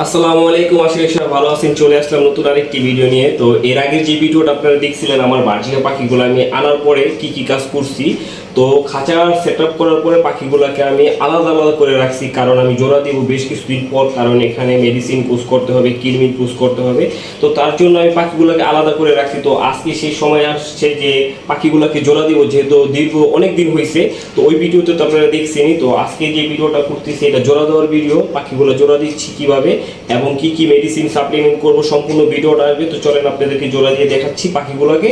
আসসালামু আলাইকুম, আশা করি সবাই ভালো আছেন। চলে আসলাম নতুন আরেকটি ভিডিও নিয়ে। তো এর আগের যে ভিডিওটা আপনারা দেখছিলেন আমার বার্জিকা পাখিগুলো আমি আনার পরে কি কি কাজ করছি, তো খাঁচা সেট আপ করার পরে পাখিগুলোকে আমি আলাদা আলাদা করে রাখছি, কারণ আমি জোড়া দিব বেশ কিছুদিন পর, কারণ এখানে মেডিসিন পুশ করতে হবে, কৃমি পুশ করতে হবে। তো তার জন্য আমি পাখিগুলোকে আলাদা করে রাখছি। তো আজকে সেই সময় আসছে যে পাখিগুলোকে জোড়া দিব, যেহেতু দীর্ঘ অনেক দিন হয়েছে। তো ওই ভিডিওতে তো আপনারা দেখছেনই। তো আজকে যে ভিডিওটা করতেছি এটা জোড়া দেওয়ার ভিডিও, পাখিগুলো জোড়া দিচ্ছি কিভাবে এবং কি কি মেডিসিন সাপ্লিমেন্ট করব, সম্পূর্ণ ভিডিওটা আসবে। তো চলেন আপনাদেরকে জোড়া দিয়ে দেখাচ্ছি পাখিগুলোকে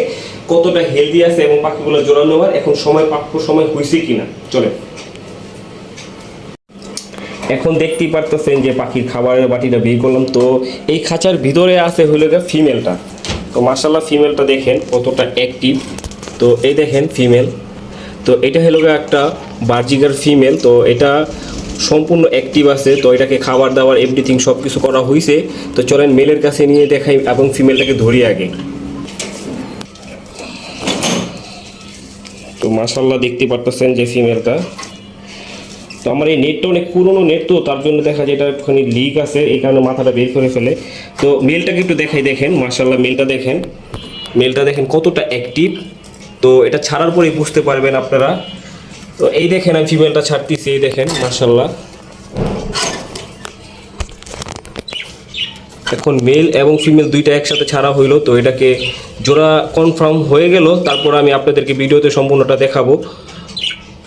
কতটা হেলদি আছে এবং পাখিগুলো জোড়া নেওয়ার এখন প্রাপ্য সময় হয়েছে কিনা। চলেন। এখন দেখতেই পারতেছেন যে পাখির খাবারের বাটিটা বের করলাম। তো এই খাঁচার ভিতরে আছে হলো গিয়ে ফিমেলটা। তো মাশাআল্লাহ ফিমেলটা দেখেন কতটা অ্যাক্টিভ। তো এই দেখেন ফিমেল। তো এটা হলো গিয়ে একটা বার্জিকার ফিমেল। তো এটা সম্পূর্ণ অ্যাক্টিভ আছে। তো এটাকে খাবার দাবার এভরিথিং সব কিছু করা হয়েছে। তো চলেন মেলের কাছে নিয়ে দেখাই এবং ফিমেলটাকে ধরি আগে। তো মাশাআল্লাহ দেখতে পারতেছেন যে ফিমেলটা। তো আমার এই নেটটা অনেক পুরনো নেট, তো তার জন্য দেখা যায় এটা একটুখানি লিক আছে, এই কারণে মাথাটা বের করে ফেলে। তো মেলটাকে একটু দেখাই, দেখেন মাশাআল্লাহ মেলটা দেখেন কতটা অ্যাক্টিভ। তো এটা ছাড়ার পরেই বুঝতে পারবেন আপনারা। তো এই দেখেন আমি ফিমেলটা ছাড়তেছি, এই দেখেন মাশাআল্লাহ। এখন মেল এবং ফিমেল দুইটা একসাথে ছাড়া হইলো। তো এটাকে জোড়া কনফার্ম হয়ে গেল, তারপর আমি আপনাদেরকে ভিডিওতে সম্পূর্ণটা দেখাবো।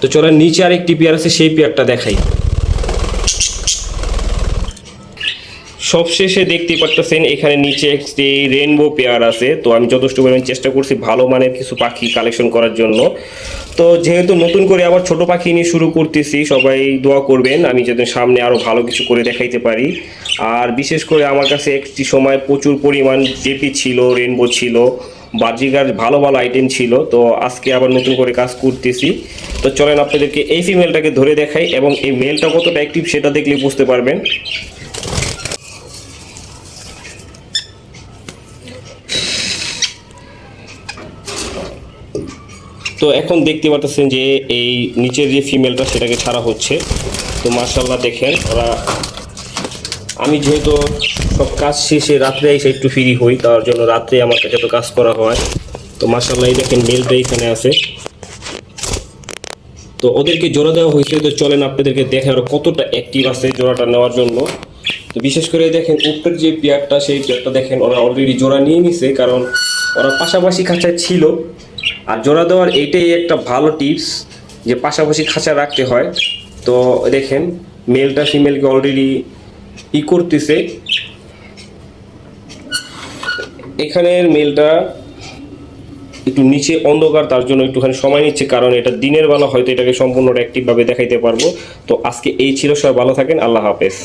তো চলেন নিচে আরেকটি পেয়ার আছে, সেই পেয়ারটা দেখাই। সবশেষে দেখতে পারতেছেন এখানে নিচে একটি রেইনবো পেয়ার আছে। তো আমি যথেষ্ট পরিমাণ চেষ্টা করছি ভালো মানের কিছু পাখি কালেকশন করার জন্য। তো যেহেতু নতুন করে আবার ছোট পাখি নিয়ে শুরু করতেছি, সবাই দোয়া করবেন আমি যাতে সামনে আরও ভালো কিছু করে দেখাইতে পারি। আর বিশেষ করে আমার কাছে একটি সময় প্রচুর পরিমাণ জেপি ছিল, রেইনবো ছিল, বার্জিকার ভালো ভালো আইটেম ছিল। তো আজকে আবার নতুন করে কাজ করতেছি। তো চলেন আপনাদেরকে এই ফিমেলটাকে ধরে দেখাই এবং এই মেলটা কতটা অ্যাক্টিভ সেটা দেখলে বুঝতে পারবেন। তো এখন দেখতে পাচ্ছেন যে এই নিচের যে ফিমেলটা সেটাকে ছাড়া হচ্ছে। তো মাশাআল্লাহ দেখেন ওরা, আমি যেহেতু সব কাজ শেষে রাত্রে এসে একটু ফ্রি হই, তার জন্য রাত্রে আমার কাছে তো কাজ করা হয়। তো মাশাআল্লাহ এই দেখেন মেলটা এখানে আছে। তো ওদেরকে জোড়া দেওয়া হয়েছে। তো চলেন আপনাদেরকে দেখে ওরা কতটা অ্যাক্টিভ আছে জোড়াটা নেওয়ার জন্য। তো বিশেষ করে দেখেন উপরের যে পেয়ারটা, সেই পেয়ারটা দেখেন ওরা অলরেডি জোড়া নিয়ে নিছে, কারণ ওরা পাশাপাশি খাঁচায় ছিল। আর জোড়া দেওয়ার এইটাই একটা ভালো টিপস যে পাশাপাশি খাঁচা রাখতে হয়। তো দেখেন মেলটা ফিমেলকে অলরেডি করতেছে। এখানের মেলটা একটু নিচে অন্ধকার, তার জন্য একটুখানি সময় নিচ্ছে, কারণ এটা দিনের বেলা হয়তো এটাকে সম্পূর্ণ অ্যাক্টিভভাবে দেখাইতে পারবো। তো আজকে এই ছিল, সবাই ভালো থাকেন, আল্লাহ হাফেজ।